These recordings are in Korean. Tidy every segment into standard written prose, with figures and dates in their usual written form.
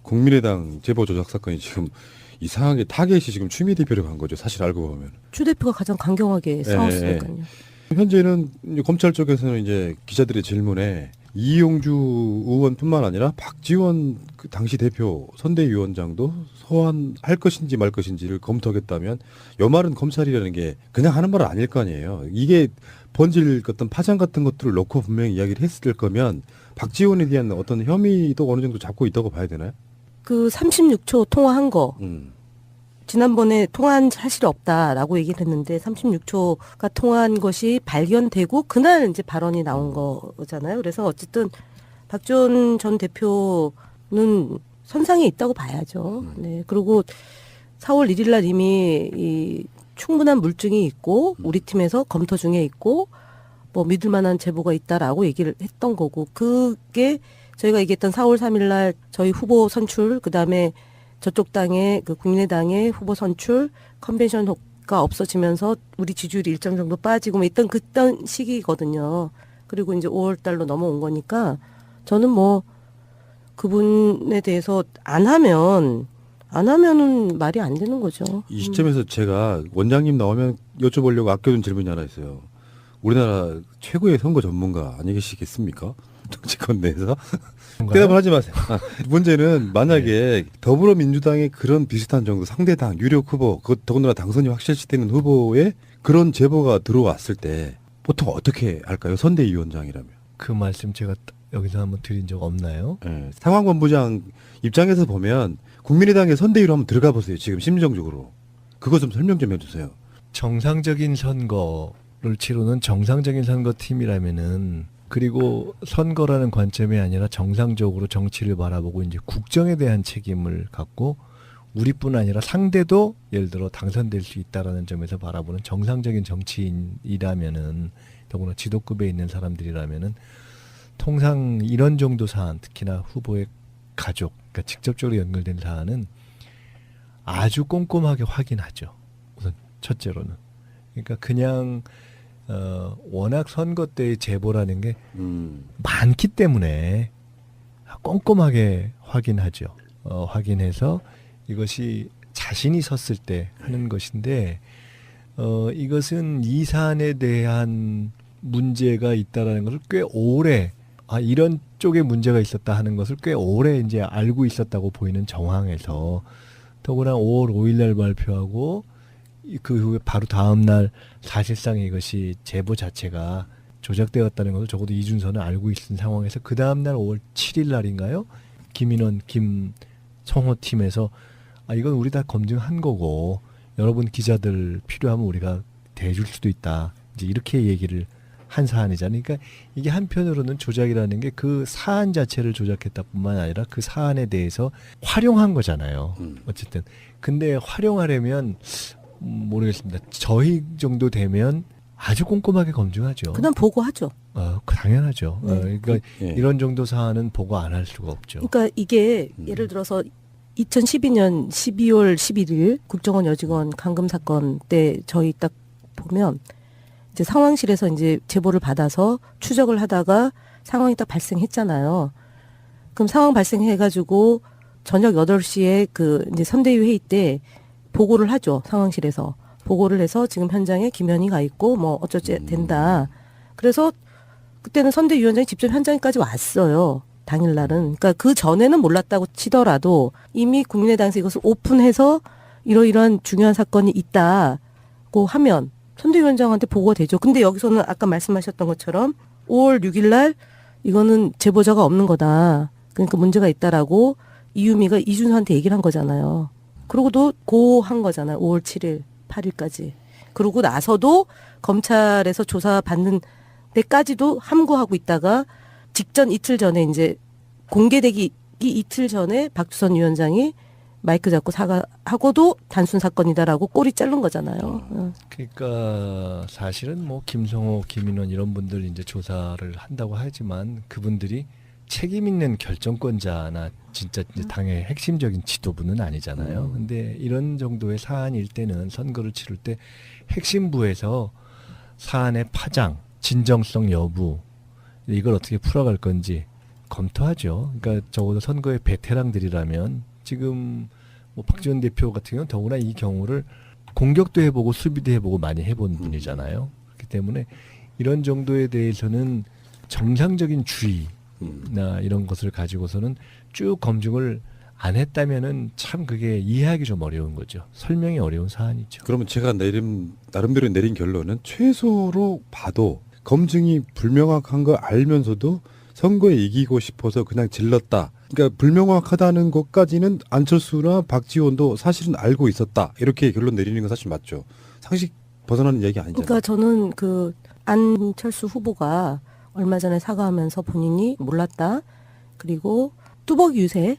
국민의당 제보 조작 사건이 지금 이상하게 타겟이 지금 추미애 대표를 간 거죠. 사실 알고 보면. 추 대표가 가장 강경하게 싸웠으니까요. 현재는 이제 검찰 쪽에서는 이제 기자들의 질문에 이용주 의원뿐만 아니라 박지원 그 당시 대표 선대위원장도 소환할 것인지 말 것인지를 검토하겠다면 요 말은 검찰이라는 게 그냥 하는 말은 아닐 거 아니에요. 이게 번질 어떤 파장 같은 것들을 놓고 분명히 이야기를 했을 거면 박지원에 대한 어떤 혐의도 어느 정도 잡고 있다고 봐야 되나요? 그 36초 통화한 거 음. 지난번에 통화한 사실이 없다라고 얘기를 했는데 36초가 통화한 것이 발견되고 그날 이제 발언이 나온 거잖아요. 그래서 어쨌든 박지원 전 대표는 선상에 있다고 봐야죠. 네. 그리고 4월 1일 날 이미 이 충분한 물증이 있고 우리 팀에서 검토 중에 있고 뭐 믿을 만한 제보가 있다라고 얘기를 했던 거고 그게 저희가 얘기했던 4월 3일 날 저희 후보 선출 그다음에 저쪽 당의 그 국민의당의 후보 선출 컨벤션가 없어지면서 우리 지지율이 일정 정도 빠지고 뭐 있던 그딴 시기거든요. 그리고 이제 5월 달로 넘어온 거니까 저는 뭐 그분에 대해서 안 하면은 말이 안 되는 거죠. 이 시점에서 제가 원장님 나오면 여쭤보려고 아껴둔 질문이 하나 있어요. 우리나라 최고의 선거 전문가 아니시겠습니까? 정치권 내에서 대답을 하지 마세요. 문제는 만약에 더불어민주당의 그런 비슷한 정도 상대당 유력 후보, 그것 더군다나 당선이 확실시되는 후보에 그런 제보가 들어왔을 때 보통 어떻게 할까요? 선대위원장이라면. 그 말씀 제가 여기서 한번 드린 적 없나요? 네. 상황본부장 입장에서 보면 국민의당의 선대위로 한번 들어가 보세요. 지금 심정적으로. 그거 좀 설명 좀 해주세요. 정상적인 선거를 치르는 정상적인 선거팀이라면은 그리고 선거라는 관점이 아니라 정상적으로 정치를 바라보고 이제 국정에 대한 책임을 갖고 우리뿐 아니라 상대도 예를 들어 당선될 수 있다라는 점에서 바라보는 정상적인 정치인이라면은 더구나 지도급에 있는 사람들이라면은 통상 이런 정도 사안, 특히나 후보의 가족, 그러니까 직접적으로 연결된 사안은 아주 꼼꼼하게 확인하죠. 우선 첫째로는. 그러니까 그냥 워낙 선거 때의 제보라는 게 많기 때문에 꼼꼼하게 확인하죠. 확인해서 이것이 자신이 섰을 때 하는 것인데 이것은 이 사안에 대한 문제가 있다라는 것을 꽤 오래 이런 쪽에 문제가 있었다 하는 것을 꽤 오래 이제 알고 있었다고 보이는 정황에서 더구나 5월 5일 날 발표하고 그 후에 바로 다음 날 사실상 이것이 제보 자체가 조작되었다는 것을 적어도 이준서는 알고 있는 상황에서 그 다음 날 5월 7일 날인가요? 김인원, 김성호 팀에서 이건 우리 다 검증한 거고 여러분 기자들 필요하면 우리가 대줄 수도 있다. 이제 이렇게 얘기를 한 사안이잖아요. 그러니까 이게 한편으로는 조작이라는 게 그 사안 자체를 조작했다뿐만 아니라 그 사안에 대해서 활용한 거잖아요. 어쨌든 근데 활용하려면 모르겠습니다. 저희 정도 되면 아주 꼼꼼하게 검증하죠. 그다음 보고하죠. 당연하죠. 네. 그러니까 이런 정도 사안은 보고 안 할 수가 없죠. 그러니까 이게 예를 들어서 2012년 12월 11일 국정원 여직원 감금 사건 때 저희 딱 보면 이제 상황실에서 이제 제보를 받아서 추적을 하다가 상황이 딱 발생했잖아요. 그럼 상황 발생해가지고 저녁 8시에 그 이제 선대위 회의 때 보고를 하죠. 상황실에서. 보고를 해서 지금 현장에 김현희 가 있고 뭐 어쩌지 된다. 그래서 그때는 선대위원장이 직접 현장까지 왔어요. 당일날은. 그러니까 그 전에는 몰랐다고 치더라도 이미 국민의당에서 이것을 오픈해서 이러이러한 중요한 사건이 있다고 하면 선대위원장한테 보고가 되죠. 근데 여기서는 아까 말씀하셨던 것처럼 5월 6일 날 이거는 제보자가 없는 거다. 그러니까 문제가 있다라고 이유미가 이준서한테 얘기를 한 거잖아요. 그러고도 고한 거잖아요. 5월 7일, 8일까지. 그러고 나서도 검찰에서 조사받는 데까지도 함구하고 있다가 직전 이틀 전에 이제 공개되기 이틀 전에 박주선 위원장이 마이크 잡고 사과하고도 단순 사건이다라고 꼬리 자른 거잖아요. 그러니까 사실은 뭐 김성호, 김인원 이런 분들 이제 조사를 한다고 하지만 그분들이 책임 있는 결정권자나 진짜 이제 당의 핵심적인 지도부는 아니잖아요. 근데 이런 정도의 사안일 때는 선거를 치를 때 핵심부에서 사안의 파장, 진정성 여부 이걸 어떻게 풀어갈 건지 검토하죠. 그러니까 적어도 선거의 베테랑들이라면 지금 뭐 박지원 대표 같은 경우는 더구나 이 경우를 공격도 해보고 수비도 해보고 많이 해본 분이잖아요. 그렇기 때문에 이런 정도에 대해서는 정상적인 주의나 이런 것을 가지고서는 쭉 검증을 안 했다면은 참 그게 이해하기 좀 어려운 거죠. 설명이 어려운 사안이죠. 그러면 제가 나름대로 내린 결론은 최소로 봐도 검증이 불명확한 거 알면서도 선거에 이기고 싶어서 그냥 질렀다. 그러니까 불명확하다는 것까지는 안철수나 박지원도 사실은 알고 있었다. 이렇게 결론 내리는 건 사실 맞죠. 상식 벗어나는 얘기 아니잖아요. 그러니까 저는 그 안철수 후보가 얼마 전에 사과하면서 본인이 몰랐다. 그리고 뚜벅이 유세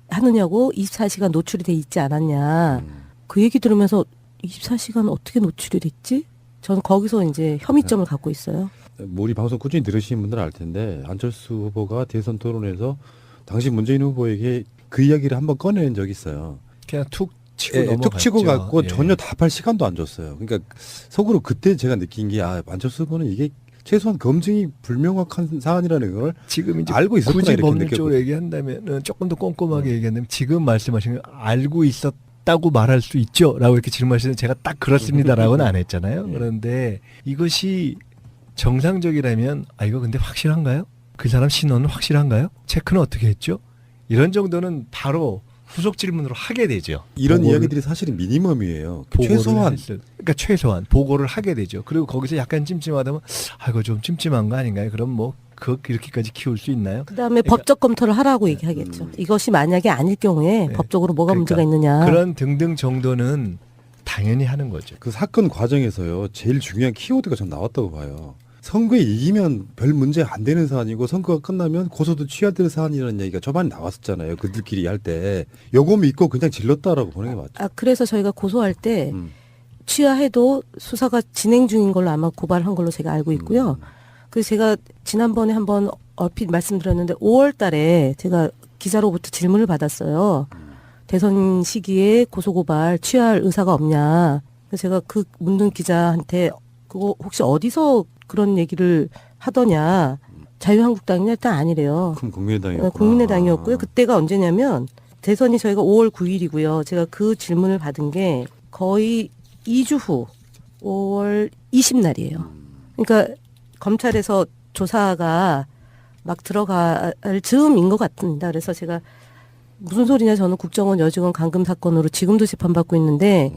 하느냐고 24시간 노출이 돼 있지 않았냐. 그 얘기 들으면서 24시간 어떻게 노출이 됐지? 저는 거기서 이제 혐의점을 갖고 있어요. 뭐 우리 방송 꾸준히 들으시는 분들은 알 텐데 안철수 후보가 대선 토론에서 당시 문재인 후보에게 그 이야기를 한번 꺼내는 적이 있어요. 그냥 툭 치고 예, 넘어갔죠. 툭 치고 갔고 예. 전혀 답할 시간도 안 줬어요. 그러니까 속으로 그때 제가 느낀 게 안철수 후보는 이게 최소한 검증이 불명확한 사안이라는 걸 지금 이제 알고 있었구나 굳이 이렇게 법률적으로 느꼈거든요. 얘기한다면은 조금 더 꼼꼼하게 얘기한다면 지금 말씀하신 거 알고 있었다고 말할 수 있죠?라고 이렇게 질문하시는 제가 딱 그렇습니다라고는 안 했잖아요. 예. 그런데 이것이 정상적이라면 이거 근데 확실한가요? 그 사람 신원은 확실한가요? 체크는 어떻게 했죠? 이런 정도는 바로 후속 질문으로 하게 되죠. 이런 보고를- 이야기들이 사실은 미니멈이에요. 보고를 최소한 그러니까 최소한 보고를 하게 되죠. 그리고 거기서 약간 찜찜하다면 이거 좀 찜찜한 거 아닌가요? 그럼 뭐 이렇게까지 키울 수 있나요? 그다음에 그러니까- 법적 검토를 하라고 얘기하겠죠. 이것이 만약에 아닐 경우에 네. 법적으로 뭐가 그러니까 문제가 있느냐. 그런 등등 정도는 당연히 하는 거죠. 그 사건 과정에서요 제일 중요한 키워드가 전 나왔다고 봐요. 선거에 이기면 별 문제 안 되는 사안이고 선거가 끝나면 고소도 취하될 사안이라는 얘기가 초반에 나왔었잖아요. 그들끼리 할 때 요거 믿고 그냥 질렀다라고 보는 게 맞죠. 그래서 저희가 고소할 때 음. 취하해도 수사가 진행 중인 걸로 아마 고발한 걸로 제가 알고 있고요. 그래서 제가 지난번에 한번 얼핏 말씀드렸는데 5월 달에 제가 기자로부터 질문을 받았어요. 대선 시기에 고소고발 취할 의사가 없냐. 그래서 제가 그 묻는 기자한테 그거 혹시 어디서 그런 얘기를 하더냐. 자유한국당이냐 일단 아니래요. 그럼 국민의당이었구나. 국민의당이었고요. 그때가 언제냐면 대선이 저희가 5월 9일이고요. 제가 그 질문을 받은 게 거의 2주 후 5월 20날이에요. 그러니까 검찰에서 조사가 막 들어갈 즈음인 것 같습니다. 그래서 제가 무슨 소리냐 저는 국정원 여직원 감금 사건으로 지금도 재판받고 있는데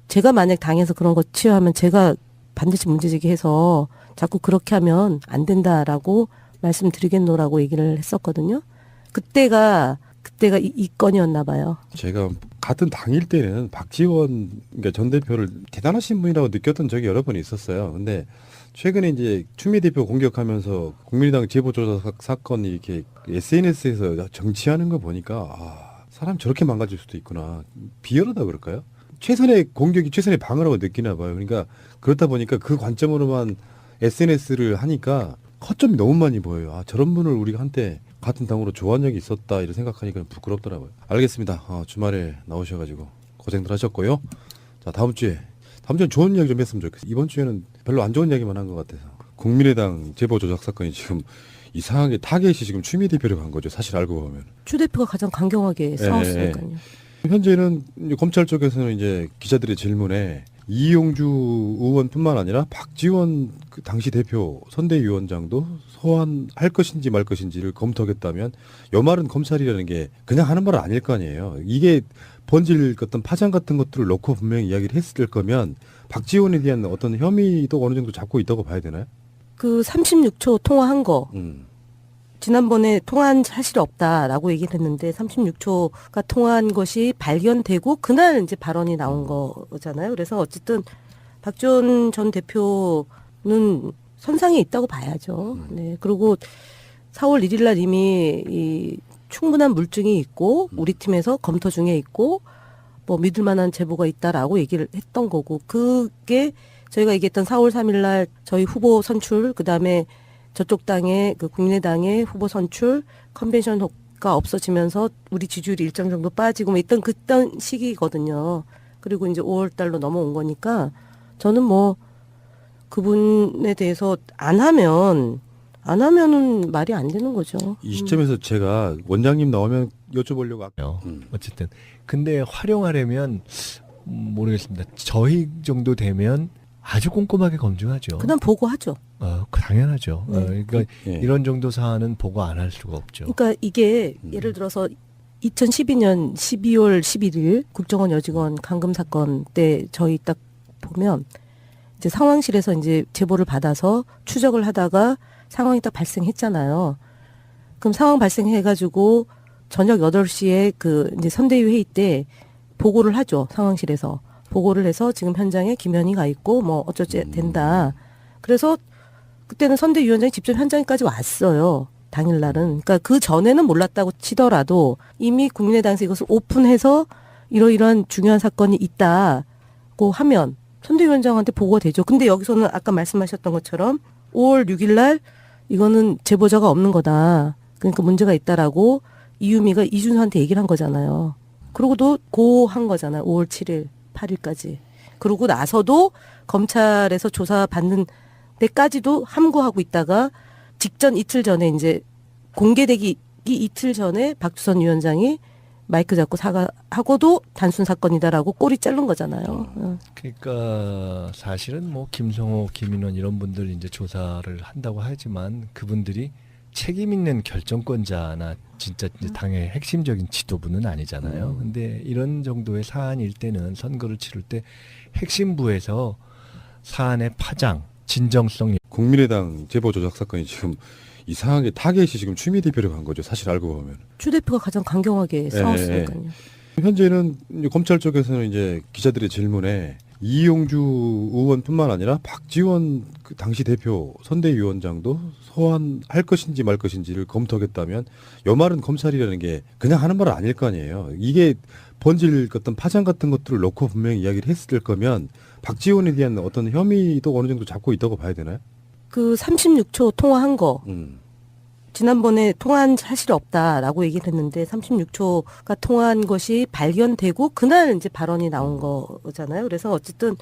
제가 만약 당해서 그런 거 취하면 제가 반드시 문제제기해서 자꾸 그렇게 하면 안 된다라고 말씀드리겠노라고 얘기를 했었거든요. 그때가 이 건이었나 봐요. 제가 같은 당일 때는 박지원 그러니까 전 대표를 대단하신 분이라고 느꼈던 적이 여러 번 있었어요. 근데 최근에 이제 추미애 대표 공격하면서 국민의당 제보조사 사건이 이렇게 SNS에서 정치하는 거 보니까 사람 저렇게 망가질 수도 있구나. 비열하다 그럴까요? 최선의 공격이 최선의 방어라고 느끼나 봐요. 그러니까 그렇다 보니까 그 관점으로만 SNS를 하니까 허점이 너무 많이 보여요. 저런 분을 우리가 한때 같은 당으로 좋아한 적이 있었다 이런 생각하니까 부끄럽더라고요. 알겠습니다. 주말에 나오셔가지고 고생들 하셨고요. 자 다음 주에 좋은 이야기 좀 했으면 좋겠어요. 이번 주에는 별로 안 좋은 이야기만 한 것 같아서 국민의당 제보 조작 사건이 지금 이상하게 타겟이 지금 추미애 대표를 간 거죠. 사실 알고 보면. 추 대표가 가장 강경하게 싸웠으니까요. 현재는 이제 검찰 쪽에서는 이제 기자들의 질문에 이용주 의원뿐만 아니라 박지원 그 당시 대표 선대위원장도 소환할 것인지 말 것인지를 검토하겠다면 요 말은 검찰이라는 게 그냥 하는 말은 아닐 거 아니에요. 이게 번질 어떤 파장 같은 것들을 놓고 분명히 이야기를 했을 거면 박지원에 대한 어떤 혐의도 어느 정도 잡고 있다고 봐야 되나요? 그 36초 통화한 거 음. 지난번에 통화한 사실이 없다라고 얘기를 했는데 36초가 통화한 것이 발견되고 그날 이제 발언이 나온 거잖아요. 그래서 어쨌든 박지원 전 대표는 선상에 있다고 봐야죠. 네. 그리고 4월 1일 날 이미 이 충분한 물증이 있고 우리 팀에서 검토 중에 있고 뭐 믿을 만한 제보가 있다라고 얘기를 했던 거고 그게 저희가 얘기했던 4월 3일 날 저희 후보 선출 그다음에 저쪽 당의 그 국민의당의 후보 선출 컨벤션가 없어지면서 우리 지지율이 일정 정도 빠지고 뭐 그딴 시기거든요. 그리고 이제 5월 달로 넘어온 거니까 저는 뭐 그분에 대해서 안 하면 안 하면은 말이 안 되는 거죠. 이 시점에서 제가 원장님 나오면 여쭤보려고 어쨌든 근데 활용하려면 모르겠습니다. 저희 정도 되면 아주 꼼꼼하게 검증하죠. 그다음 보고하죠. 당연하죠. 네. 그러니까 예. 이런 정도 사안은 보고 안 할 수가 없죠. 그러니까 이게 예를 들어서 2012년 12월 11일 국정원 여직원 감금 사건 때 저희 딱 보면 이제 상황실에서 이제 제보를 받아서 추적을 하다가 상황이 딱 발생했잖아요. 그럼 상황 발생해가지고 저녁 8시에 그 이제 선대위 회의 때 보고를 하죠. 상황실에서. 보고를 해서 지금 현장에 김현희가 있고 뭐 어쩌지 된다. 그래서 그때는 선대위원장이 직접 현장까지 왔어요. 당일날은. 그러니까 그 전에는 몰랐다고 치더라도 이미 국민의당에서 이것을 오픈해서 이러이러한 중요한 사건이 있다고 하면 선대위원장한테 보고가 되죠. 근데 여기서는 아까 말씀하셨던 것처럼 5월 6일 날 이거는 제보자가 없는 거다. 그러니까 문제가 있다라고 이유미가 이준서한테 얘기를 한 거잖아요. 그러고도 고한 거잖아요. 5월 7일, 8일까지. 그러고 나서도 검찰에서 조사받는 데까지도 함구하고 있다가 직전 이틀 전에 이제 공개되기 이틀 전에 박주선 위원장이 마이크 잡고 사과하고도 단순 사건이다라고 꼬리 자른 거잖아요. 그러니까 사실은 뭐 김성호, 김인원 이런 분들 이제 조사를 한다고 하지만 그분들이 책임 있는 결정권자나 진짜 이제 당의 핵심적인 지도부는 아니잖아요. 근데 이런 정도의 사안일 때는 선거를 치를 때 핵심부에서 사안의 파장, 진정성 국민의당 제보 조작 사건이 지금 이상하게 타겟이 지금 추미애 대표로 간 거죠. 사실 알고 보면. 추 대표가 가장 강경하게 싸웠으니까요. 현재는 이제 검찰 쪽에서는 이제 기자들의 질문에 이용주 의원뿐만 아니라 박지원 그 당시 대표 선대위원장도 소환할 것인지 말 것인지를 검토하겠다면 요 말은 검찰이라는 게 그냥 하는 말은 아닐 거 아니에요. 이게 번질 어떤 파장 같은 것들을 놓고 분명히 이야기를 했을 거면 박지원에 대한 어떤 혐의도 어느 정도 잡고 있다고 봐야 되나요? 그 36초 통화한 거 음. 지난번에 통화한 사실이 없다라고 얘기를 했는데 36초가 통화한 것이 발견되고 그날 이제 발언이 나온 거잖아요. 그래서 어쨌든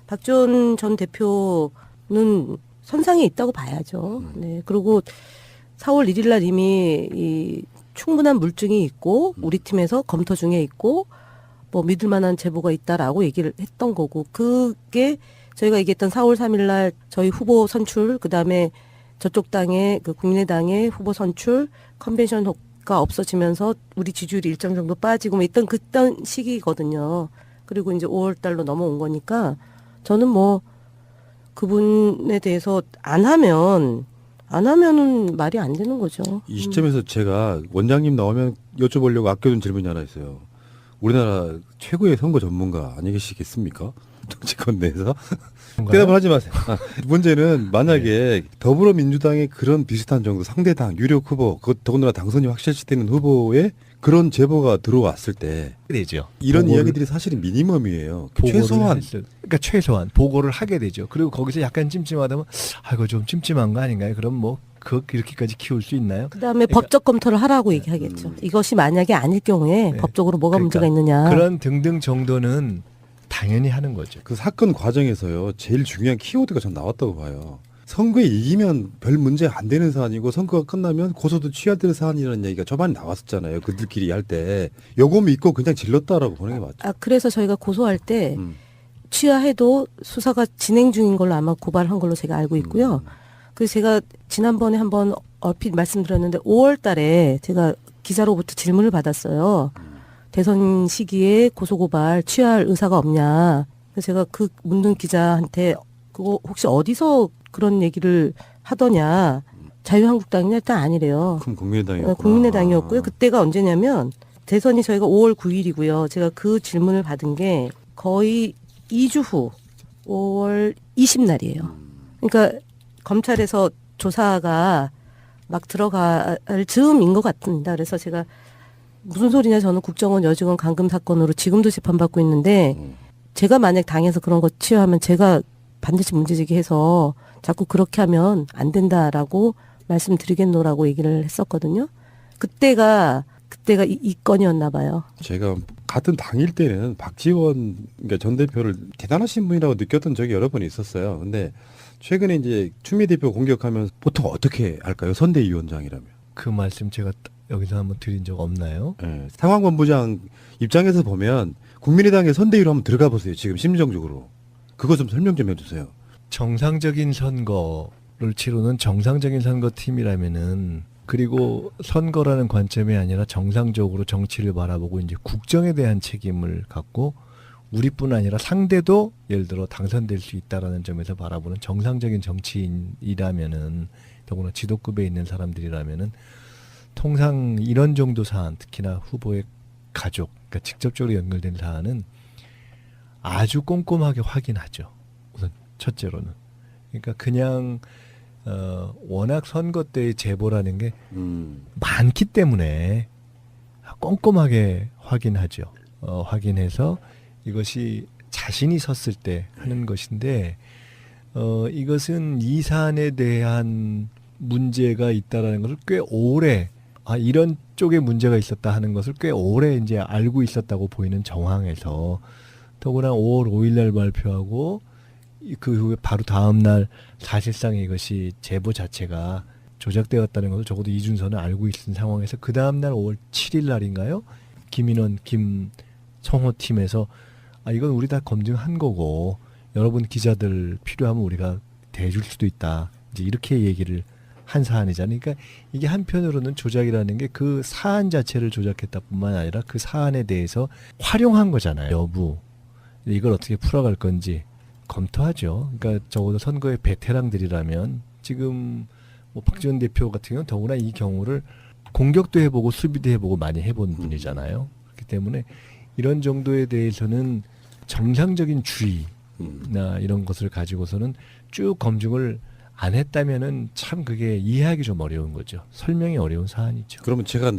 박지원 전 대표는 선상에 있다고 봐야죠. 네. 그리고 4월 1일 날 이미 이 충분한 물증이 있고 우리 팀에서 검토 중에 있고 뭐 믿을 만한 제보가 있다라고 얘기를 했던 거고 그게 저희가 얘기했던 4월 3일 날 저희 후보 선출 그다음에 저쪽 당의 그 국민의당의 후보 선출 컨벤션가 없어지면서 우리 지지율이 일정 정도 빠지고 뭐 그딴 시기거든요. 그리고 이제 5월 달로 넘어온 거니까 저는 뭐 그분에 대해서 안 하면은 말이 안 되는 거죠. 이 시점에서 제가 원장님 나오면 여쭤보려고 아껴둔 질문이 하나 있어요. 우리나라 최고의 선거 전문가 아니시겠습니까? 정치권 내에서 대답을 하지 마세요. 문제는 만약에 더불어민주당의 그런 비슷한 정도 상대당 유력 후보, 더군다나 당선이 확실시되는 후보의 그런 제보가 들어왔을 때 되죠. 이런 보고를- 이야기들이 사실은 미니멈이에요. 보고를 최소한 그러니까 최소한 보고를 하게 되죠. 그리고 거기서 약간 찜찜하다면 이거 좀 찜찜한 거 아닌가요? 그럼 뭐 그렇게까지 키울 수 있나요? 그다음에 그러니까- 법적 검토를 하라고 얘기하겠죠. 이것이 만약에 아닐 경우에 네. 법적으로 뭐가 그러니까 문제가 있느냐. 그런 등등 정도는 당연히 하는 거죠. 그 사건 과정에서요 제일 중요한 키워드가 전 나왔다고 봐요. 선거에 이기면 별 문제 안 되는 사안이고 선거가 끝나면 고소도 취해야 될 사안이라는 얘기가 초반에 나왔었잖아요. 그들끼리 할 때 요거 믿고 그냥 질렀다라고 보는 게 맞죠. 그래서 저희가 고소할 때 음. 취하해도 수사가 진행 중인 걸로 아마 고발한 걸로 제가 알고 있고요. 그래서 제가 지난번에 한번 얼핏 말씀드렸는데 5월 달에 제가 기자로부터 질문을 받았어요. 대선 시기에 고소고발 취할 의사가 없냐. 그래서 제가 그 묻는 기자한테 그거 혹시 어디서 그런 얘기를 하더냐. 자유한국당이냐 일단 아니래요. 그럼 국민의당이었구나. 국민의당이었고요. 그때가 언제냐면 대선이 저희가 5월 9일이고요. 제가 그 질문을 받은 게 거의 2주 후 5월 20날이에요. 그러니까 검찰에서 조사가 막 들어갈 즈음인 것 같습니다. 그래서 제가 무슨 소리냐 저는 국정원 여직원 감금 사건으로 지금도 재판받고 있는데 제가 만약 당해서 그런 거 취하면 제가 반드시 문제제기해서 자꾸 그렇게 하면 안 된다라고 말씀드리겠노라고 얘기를 했었거든요. 그때가 이 건이었나 봐요. 제가 같은 당일 때는 박지원 그러니까 전 대표를 대단하신 분이라고 느꼈던 적이 여러 번 있었어요. 근데 최근에 이제 추미애 대표 공격하면 보통 어떻게 할까요? 선대위원장이라면. 그 말씀 제가 여기서 한번 드린 적 없나요? 예, 상황본부장 입장에서 보면 국민의당의 선대위로 한번 들어가 보세요. 지금 심정적으로. 그거 좀 설명 좀 해주세요. 정상적인 선거를 치르는 정상적인 선거팀이라면은, 그리고 선거라는 관점이 아니라 정상적으로 정치를 바라보고 이제 국정에 대한 책임을 갖고 우리뿐 아니라 상대도 예를 들어 당선될 수 있다라는 점에서 바라보는 정상적인 정치인이라면은, 더구나 지도급에 있는 사람들이라면은 통상 이런 정도 사안, 특히나 후보의 가족, 그러니까 직접적으로 연결된 사안은 아주 꼼꼼하게 확인하죠. 우선 첫째로는. 그러니까 그냥 워낙 선거 때의 제보라는 게 많기 때문에 꼼꼼하게 확인하죠. 확인해서 이것이 자신이 섰을 때 하는 것인데, 이것은 이 사안에 대한 문제가 있다라는 것을 꽤 오래, 이런 쪽에 문제가 있었다 하는 것을 꽤 오래 이제 알고 있었다고 보이는 정황에서, 더구나 5월 5일 날 발표하고 그 후에 바로 다음 날 사실상 이것이 제보 자체가 조작되었다는 것을 적어도 이준서는 알고 있는 상황에서 그 다음 날 5월 7일 날인가요? 김인원, 김성호 팀에서 이건 우리 다 검증한 거고 여러분 기자들 필요하면 우리가 대줄 수도 있다. 이제 이렇게 얘기를 한 사안이잖아요. 그러니까 이게 한편으로는 조작이라는 게 그 사안 자체를 조작했다뿐만 아니라 그 사안에 대해서 활용한 거잖아요. 여부. 이걸 어떻게 풀어갈 건지 검토하죠. 그러니까 적어도 선거의 베테랑들이라면 지금 뭐 박지원 대표 같은 경우는 더구나 이 경우를 공격도 해보고 수비도 해보고 많이 해본 분이잖아요. 그렇기 때문에 이런 정도에 대해서는 정상적인 주의나 이런 것을 가지고서는 쭉 검증을 안 했다면은 참 그게 이해하기 좀 어려운 거죠. 설명이 어려운 사안이죠. 그러면 제가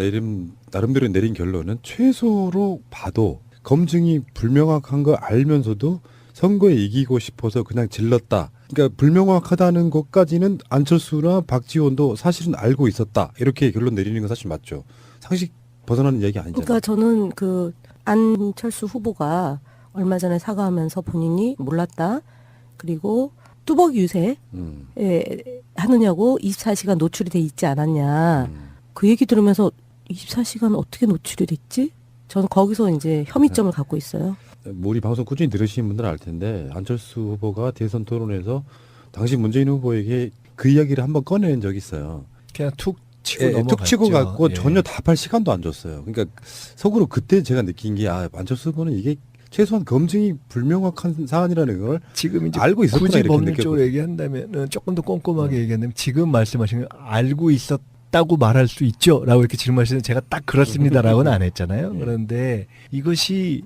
나름대로 내린 결론은 최소로 봐도 검증이 불명확한 거 알면서도 선거에 이기고 싶어서 그냥 질렀다. 그러니까 불명확하다는 것까지는 안철수나 박지원도 사실은 알고 있었다. 이렇게 결론 내리는 건 사실 맞죠. 상식 벗어나는 얘기 아니잖아요. 그러니까 저는 그 안철수 후보가 얼마 전에 사과하면서 본인이 몰랐다. 그리고 뚜벅 유세 하느냐고 24시간 노출이 돼 있지 않았냐. 그 얘기 들으면서 24시간 어떻게 노출이 됐지? 저는 거기서 이제 혐의점을 갖고 있어요. 뭐 우리 방송 꾸준히 들으시는 분들은 알 텐데 안철수 후보가 대선 토론에서 당시 문재인 후보에게 그 이야기를 한번 꺼낸 적이 있어요. 그냥 툭 치고 툭 넘어갔죠. 치고 갔고 예. 전혀 답할 시간도 안 줬어요. 그러니까 속으로 그때 제가 느낀 게 안철수 후보는 이게 최소한 검증이 불명확한 사안이라는 걸 지금 이제 알고 있었구나 굳이 이렇게 법률적으로 느꼈거든요. 얘기한다면 조금 더 꼼꼼하게 얘기한다면 지금 말씀하신 거 알고 있었다고 말할 수 있죠? 라고 이렇게 질문하시는 제가 딱 그렇습니다라고는 안 했잖아요. 그런데 이것이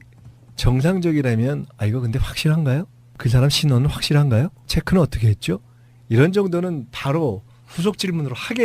정상적이라면 이거 근데 확실한가요? 그 사람 신원은 확실한가요? 체크는 어떻게 했죠? 이런 정도는 바로 후속 질문으로 하게